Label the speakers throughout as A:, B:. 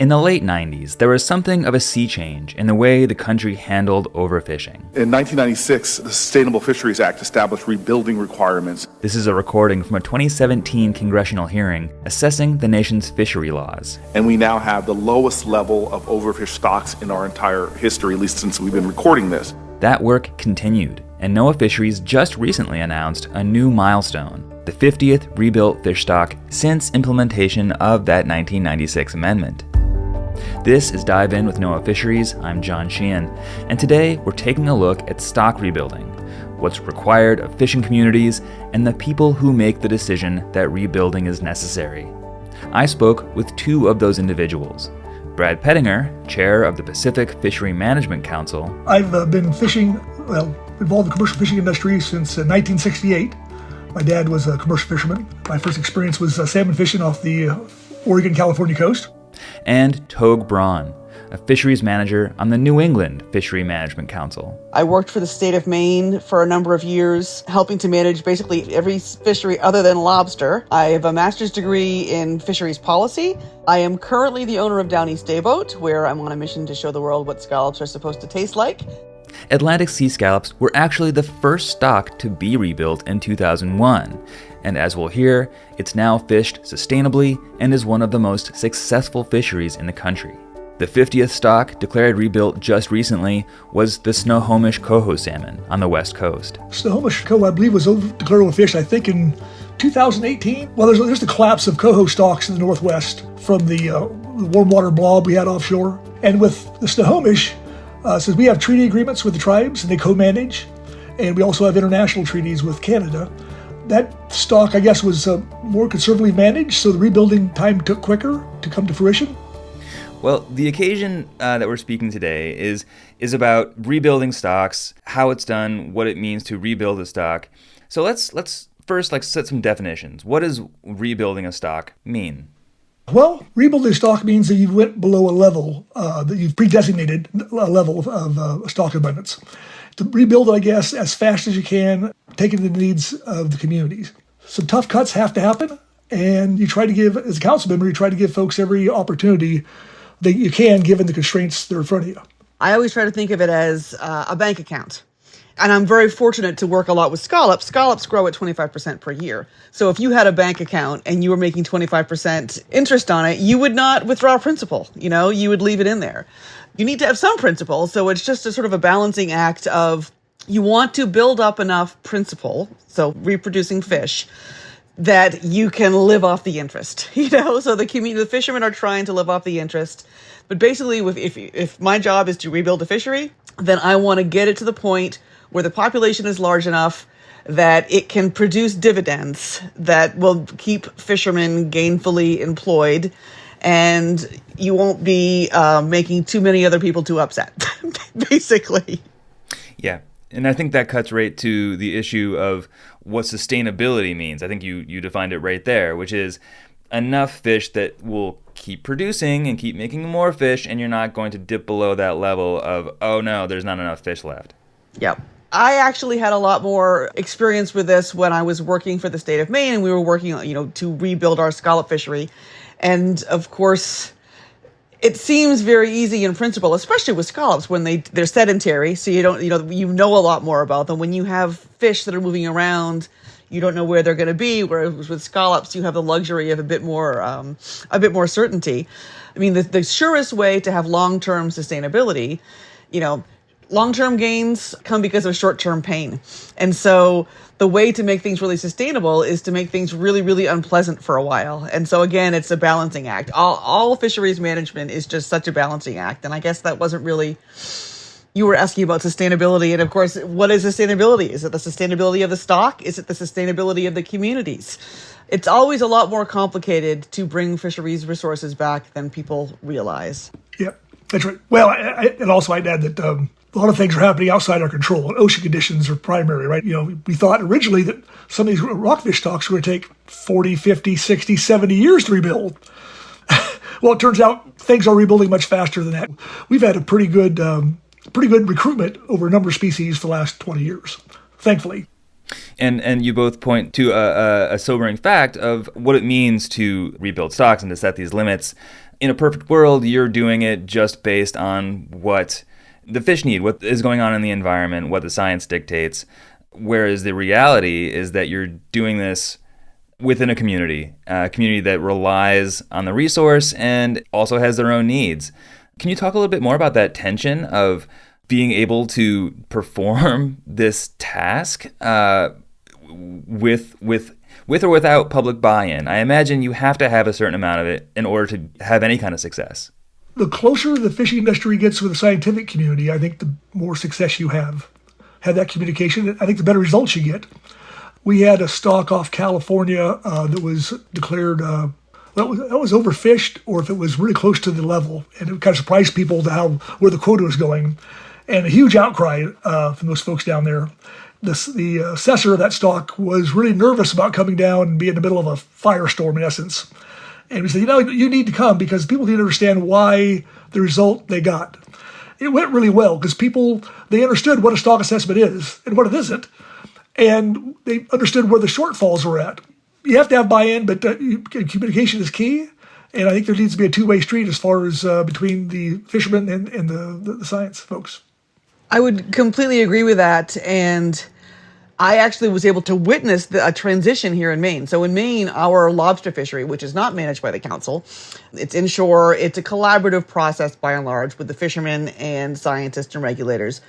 A: In the late 90s, there was something of a sea change in the way the country handled overfishing.
B: In 1996, the Sustainable Fisheries Act established rebuilding requirements.
A: This is a recording from a 2017 congressional hearing assessing the nation's fishery laws.
B: And we now have the lowest level of overfished stocks in our entire history, at least since we've been recording this.
A: That work continued, and NOAA Fisheries just recently announced a new milestone, the 50th rebuilt fish stock since implementation of that 1996 amendment. This is Dive In with NOAA Fisheries. I'm John Sheehan, and today we're taking a look at stock rebuilding, what's required of fishing communities, and the people who make the decision that rebuilding is necessary. I spoke with two of those individuals. Brad Pettinger, chair of the Pacific Fishery Management Council.
C: I've been fishing, involved in the commercial fishing industry since 1968. My dad was a commercial fisherman. My first experience was salmon fishing off the Oregon-California coast.
A: And Togue Brawn, a fisheries manager on the New England Fishery Management Council.
D: I worked for the state of Maine for a number of years, helping to manage basically every fishery other than lobster. I have a master's degree in fisheries policy. I am currently the owner of Downeast Dayboat, where I'm on a mission to show the world what scallops are supposed to taste like.
A: Atlantic sea scallops were actually the first stock to be rebuilt in 2001. And as we'll hear, it's now fished sustainably and is one of the most successful fisheries in the country. The 50th stock, declared rebuilt just recently, was the Snohomish coho salmon on the west coast.
C: Snohomish coho, I believe, was declared overfished, I think, in 2018. Well, there's the collapse of coho stocks in the northwest from the warm water blob we had offshore. And with the Snohomish, since we have treaty agreements with the tribes and they co-manage, and we also have international treaties with Canada, that stock, I guess, was more conservatively managed, so the rebuilding time took quicker to come to fruition.
A: Well, the occasion that we're speaking today is about rebuilding stocks, how it's done, what it means to rebuild a stock. So let's first set some definitions. What does rebuilding a stock mean?
C: Well, rebuilding stock means that you went below a level that you've pre-designated a level of stock abundance. To rebuild it, I guess, as fast as you can, taking the needs of the communities. Some tough cuts have to happen, and you try to give, as a council member, you try to give folks every opportunity that you can, given the constraints that are in front of you.
D: I always try to think of it as a bank account. And I'm very fortunate to work a lot with scallops. Scallops grow at 25% per year. So if you had a bank account and you were making 25% interest on it, you would not withdraw principal. You would leave it in there. You need to have some principal. So it's just a sort of a balancing act of you want to build up enough principal, so reproducing fish, that you can live off the interest. So the fishermen are trying to live off the interest. But basically, if my job is to rebuild a fishery, then I want to get it to the point where the population is large enough that it can produce dividends that will keep fishermen gainfully employed, and you won't be making too many other people too upset, basically.
A: Yeah, and I think that cuts right to the issue of what sustainability means. I think you defined it right there, which is enough fish that will keep producing and keep making more fish, and you're not going to dip below that level of, oh no, there's not enough fish left.
D: Yep. I actually had a lot more experience with this when I was working for the state of Maine, and we were working, to rebuild our scallop fishery. And of course, it seems very easy in principle, especially with scallops when they're sedentary. So you know a lot more about them. When you have fish that are moving around, you don't know where they're going to be. Whereas with scallops, you have the luxury of a bit more certainty. I mean, the surest way to have long-term sustainability, long-term gains come because of short-term pain. And so the way to make things really sustainable is to make things really, really unpleasant for a while. And so again, it's a balancing act. All fisheries management is just such a balancing act. And I guess that wasn't really, you were asking about sustainability. And of course, what is sustainability? Is it the sustainability of the stock? Is it the sustainability of the communities? It's always a lot more complicated to bring fisheries resources back than people realize.
C: Yep, that's right. Well, and also I'd add that a lot of things are happening outside our control, and ocean conditions are primary, right? We thought originally that some of these rockfish stocks were going to take 40, 50, 60, 70 years to rebuild. Well, it turns out things are rebuilding much faster than that. We've had a pretty good recruitment over a number of species for the last 20 years, thankfully.
A: And you both point to a sobering fact of what it means to rebuild stocks and to set these limits. in a perfect world, you're doing it just based on what the fish need, what is going on in the environment, what the science dictates. Whereas the reality is that you're doing this within a community that relies on the resource and also has their own needs. Can you talk a little bit more about that tension of being able to perform this task with or without public buy-in? I imagine you have to have a certain amount of it in order to have any kind of success.
C: The closer the fishing industry gets with the scientific community, I think the more success you have. Had that communication, I think the better results you get. We had a stock off California that was declared that was overfished, or if it was really close to the level, and it kind of surprised people to where the quota was going, and a huge outcry from those folks down there. The assessor of that stock was really nervous about coming down and being in the middle of a firestorm, in essence. And we said, you need to come because people need to understand why the result they got. It went really well because they understood what a stock assessment is and what it isn't. And they understood where the shortfalls were at. You have to have buy-in, but communication is key. And I think there needs to be a two-way street as far as between the fishermen and the science folks.
D: I would completely agree with that. And I actually was able to witness a transition here in Maine. So in Maine, our lobster fishery, which is not managed by the council, it's inshore. It's a collaborative process by and large with the fishermen and scientists and regulators.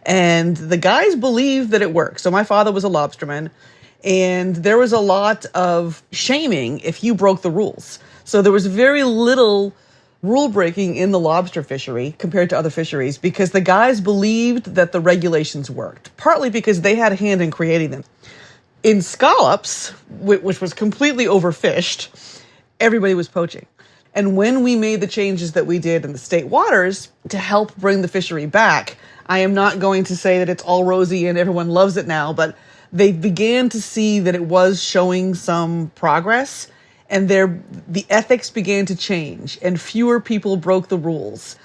D: And the guys believe that it works. So my father was a lobsterman, and there was a lot of shaming if you broke the rules. So there was very little rule breaking in the lobster fishery compared to other fisheries because the guys believed that the regulations worked, partly because they had a hand in creating them. In scallops, which was completely overfished, everybody was poaching. And when we made the changes that we did in the state waters to help bring the fishery back, I am not going to say that it's all rosy and everyone loves it now, but they began to see that it was showing some progress. And the ethics began to change, and fewer people broke the rules.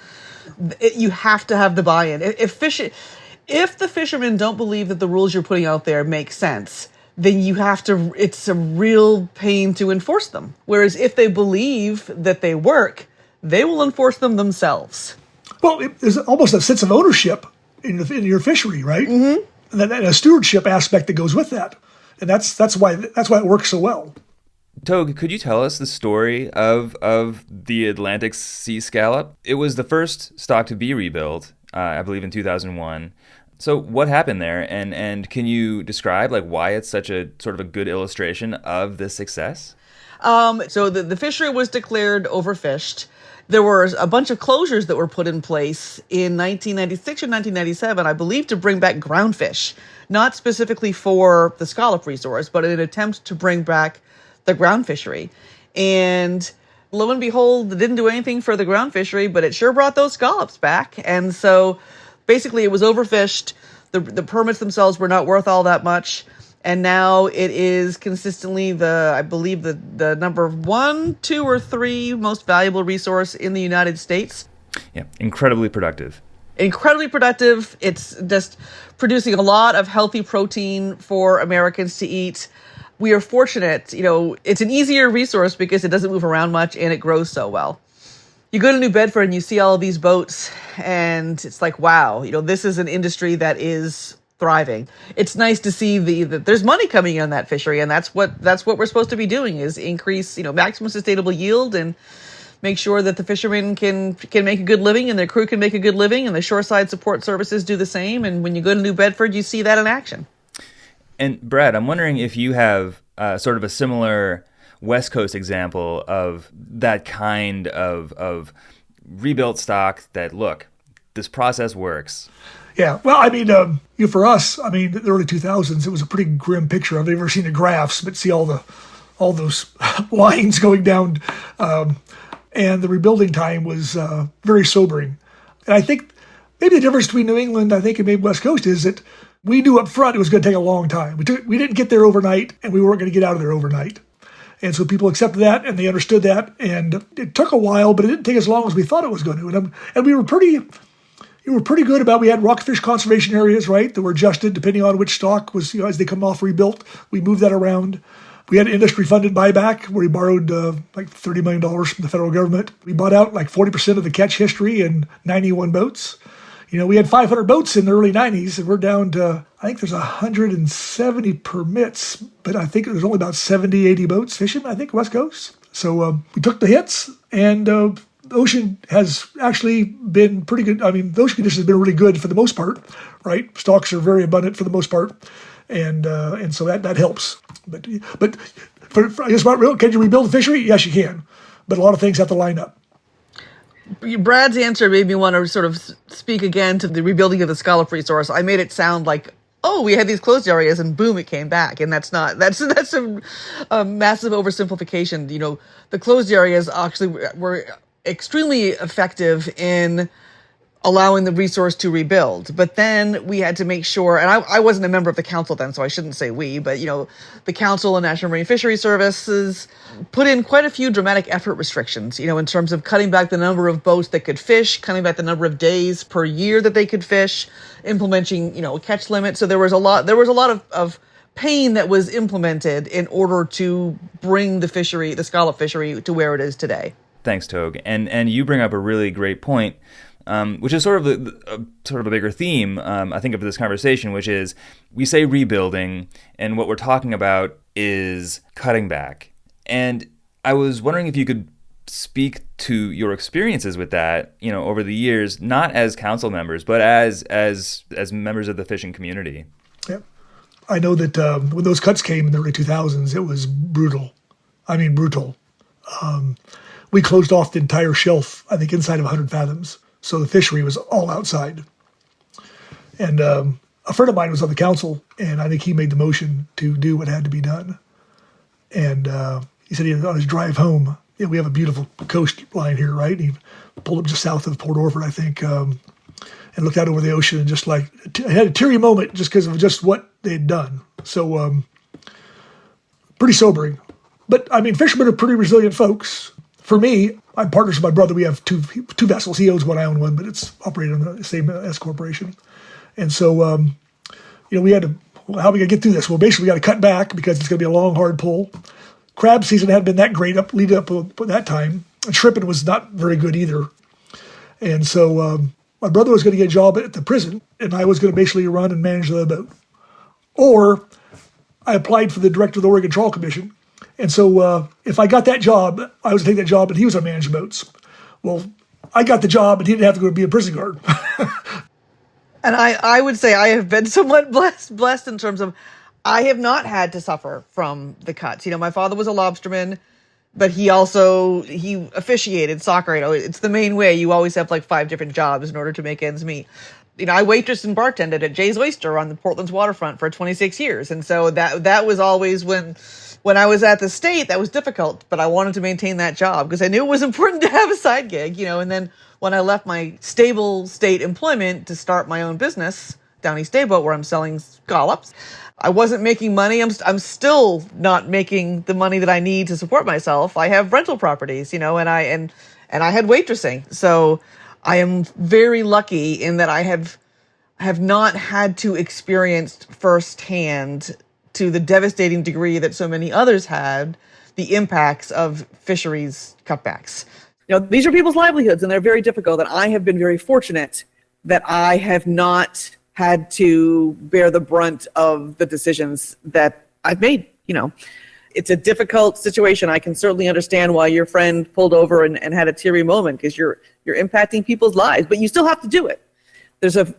D: You have to have the buy-in. If the fishermen don't believe that the rules you're putting out there make sense, then you have to. It's a real pain to enforce them. Whereas if they believe that they work, they will enforce them themselves.
C: Well, there's almost a sense of ownership in your fishery, right? Mm-hmm. And a stewardship aspect that goes with that, and that's why it works so well.
A: Togue, could you tell us the story of the Atlantic sea scallop? It was the first stock to be rebuilt, I believe in 2001. So what happened there? And can you describe why it's such a sort of a good illustration of this success?
D: So the fishery was declared overfished. There were a bunch of closures that were put in place in 1996 or 1997, I believe, to bring back groundfish, not specifically for the scallop resource, but in an attempt to bring back the ground fishery. And lo and behold, it didn't do anything for the ground fishery, but it sure brought those scallops back. And so basically it was overfished. The permits themselves were not worth all that much. And now it is consistently I believe the number 1, 2, or 3 most valuable resource in the United States.
A: Yeah, incredibly productive.
D: Incredibly productive. It's just producing a lot of healthy protein for Americans to eat. We are fortunate, it's an easier resource because it doesn't move around much and it grows so well. You go to New Bedford and you see all of these boats and it's like, wow, this is an industry that is thriving. It's nice to see that there's money coming in on that fishery, and that's what we're supposed to be doing is increase, maximum sustainable yield and make sure that the fishermen can make a good living and their crew can make a good living and the shoreside support services do the same. And when you go to New Bedford, you see that in action.
A: And Brad, I'm wondering if you have sort of a similar West Coast example of that kind of rebuilt stock that, look, this process works.
C: Yeah, well, for us, the early 2000s, it was a pretty grim picture. I've never seen the graphs, but see all those lines going down, and the rebuilding time was very sobering. And I think maybe the difference between New England, and maybe West Coast is that we knew up front it was going to take a long time. We didn't get there overnight, and we weren't going to get out of there overnight. And so people accepted that, and they understood that, and it took a while, but it didn't take as long as we thought it was going to. And we were pretty good about. We had rockfish conservation areas, right, that were adjusted depending on which stock was, as they come off rebuilt. We moved that around. We had an industry-funded buyback where we borrowed like $30 million from the federal government. We bought out like 40% of the catch history and 91 boats. We had 500 boats in the early 90s, and we're down to, I think there's 170 permits, but I think there's only about 70, 80 boats fishing, I think, West Coast. So we took the hits, and the ocean has actually been pretty good. I mean, the ocean conditions have been really good for the most part, right? Stocks are very abundant for the most part, and so that helps. But I guess, can you rebuild the fishery? Yes, you can, but a lot of things have to line up.
D: Brad's answer made me want to sort of speak again to the rebuilding of the scallop resource. I made it sound like, oh, we had these closed areas and boom, it came back. And that's a massive oversimplification. The closed areas actually were extremely effective in allowing the resource to rebuild. But then we had to make sure, and I wasn't a member of the council then, so I shouldn't say we, but the council and National Marine Fishery Services put in quite a few dramatic effort restrictions, in terms of cutting back the number of boats that could fish, cutting back the number of days per year that they could fish, implementing, a catch limit. So there was a lot of pain that was implemented in order to bring the scallop fishery to where it is today.
A: Thanks, Togue. And you bring up a really great point, which is sort of a bigger theme, I think, of this conversation, which is we say rebuilding, and what we're talking about is cutting back. And I was wondering if you could speak to your experiences with that, over the years, not as council members, but as members of the fishing community.
C: Yeah, I know that when those cuts came in the early 2000s, it was brutal. I mean, brutal. We closed off the entire shelf, I think, inside of 100 fathoms. So the fishery was all outside. And a friend of mine was on the council, and I think he made the motion to do what had to be done. And he said on his drive home, we have a beautiful coastline here, right? And he pulled up just south of Port Orford, I think, and looked out over the ocean and just had a teary moment just because of just what they had done. So pretty sobering. But, I mean, fishermen are pretty resilient folks. For me, I'm partners with my brother. We have two vessels. He owns one, I own one, but it's operated on the same S corporation. And so, we had to, how are we going to get through this? Well, basically, we got to cut back because it's going to be a long, hard pull. Crab season hadn't been that great leading up to that time. And shrimping was not very good either. And so my brother was going to get a job at the prison, and I was going to basically run and manage the boat. Or I applied for the director of the Oregon Trawl Commission. And so if I got that job, I was going to take that job, and he was on managing boats. Well, I got the job, and he didn't have to go be a prison guard.
D: And I would say I have been somewhat blessed in terms of I have not had to suffer from the cuts. My father was a lobsterman, but he officiated soccer. It's the main way. You always have like 5 different jobs in order to make ends meet. I waitressed and bartended at Jay's Oyster on the Portland's waterfront for 26 years. And so that was always when I was at the state, that was difficult, but I wanted to maintain that job because I knew it was important to have a side gig, and then when I left my stable state employment to start my own business, Downeast Dayboat, where I'm selling scallops, I wasn't making money. I'm still not making the money that I need to support myself. I have rental properties, and I had waitressing. So I am very lucky in that I have not had to experience firsthand, to the devastating degree that so many others had, the impacts of fisheries cutbacks. These are people's livelihoods, and they're very difficult. And I have been very fortunate that I have not had to bear the brunt of the decisions that I've made. It's a difficult situation. I can certainly understand why your friend pulled over and had a teary moment, because you're impacting people's lives, but you still have to do it. There's a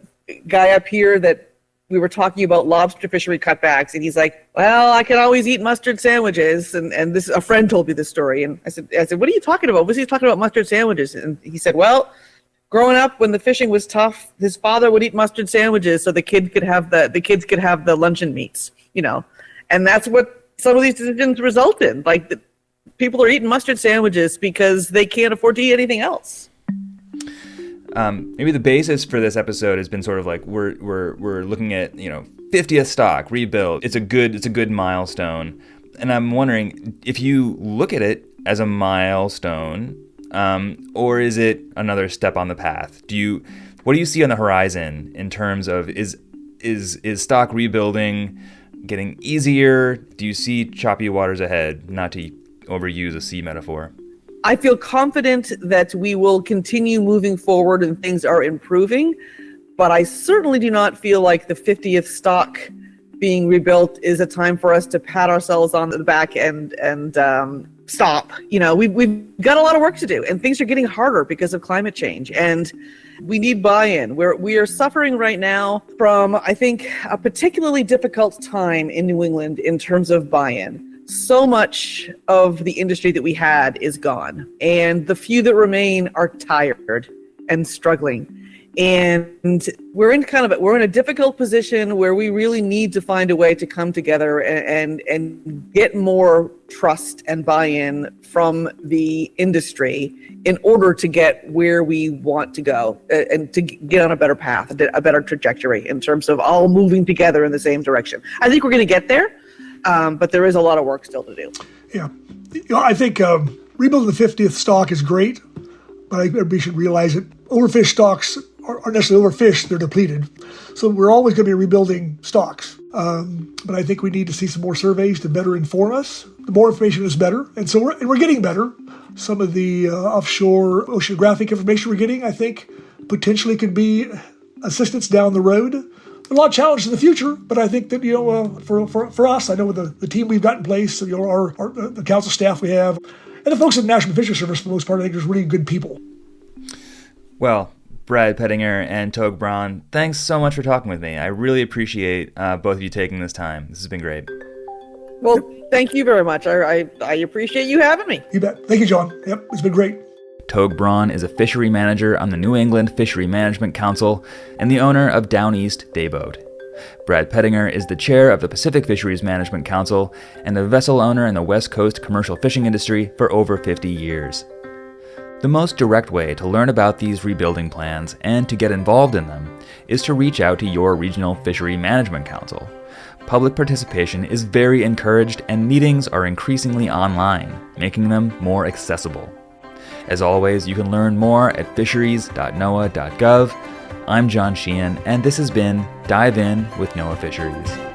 D: guy up here that we were talking about lobster fishery cutbacks, and he's like, well, I can always eat mustard sandwiches. And this, a friend told me this story. And I said, what are you talking about? Was he talking about mustard sandwiches? And he said, well, growing up when the fishing was tough, his father would eat mustard sandwiches so the kids could have the luncheon meats, and that's what some of these decisions result in. Like, people are eating mustard sandwiches because they can't afford to eat anything else.
A: Maybe the basis for this episode has been sort of like we're looking at 50th stock rebuild. It's a good milestone, and I'm wondering if you look at it as a milestone, or is it another step on the path? What do you see on the horizon in terms of is stock rebuilding getting easier? Do you see choppy waters ahead, not to overuse a sea metaphor?
E: I feel confident that we will continue moving forward and things are improving, but I certainly do not feel like the 50th stock being rebuilt is a time for us to pat ourselves on the back and stop. We've got a lot of work to do, and things are getting harder because of climate change, and we need buy-in. We are suffering right now from, I think, a particularly difficult time in New England in terms of buy-in. So much of the industry that we had is gone, and the few that remain are tired and struggling. And we're in a difficult position where we really need to find a way to come together and get more trust and buy-in from the industry in order to get where we want to go and to get on a better path, a better trajectory in terms of all moving together in the same direction. I think we're going to get there. But there is a lot of work still to do.
C: Yeah. I think rebuilding the 50th stock is great, but everybody should realize that overfished stocks aren't necessarily overfished, they're depleted. So we're always going to be rebuilding stocks. But I think we need to see some more surveys to better inform us. The more information is better. And so we're getting better. Some of the offshore oceanographic information we're getting, I think, potentially could be assistance down the road. A lot of challenges in the future, but I think that, for us, I know with the team we've got in place, the council staff we have, and the folks at the National Fisheries Service, for the most part, I think there's really good people.
A: Well, Brad Pettinger and Togue Brawn, thanks so much for talking with me. I really appreciate both of you taking this time. This has been great.
E: Well, thank you very much. I appreciate you having me.
C: You bet. Thank you, John. Yep, it's been great.
A: Togue Brawn is a fishery manager on the New England Fishery Management Council and the owner of Downeast Dayboat. Brad Pettinger is the chair of the Pacific Fisheries Management Council and a vessel owner in the West Coast commercial fishing industry for over 50 years. The most direct way to learn about these rebuilding plans and to get involved in them is to reach out to your regional fishery management council. Public participation is very encouraged and meetings are increasingly online, making them more accessible. As always, you can learn more at fisheries.noaa.gov. I'm John Sheehan, and this has been Dive In with NOAA Fisheries.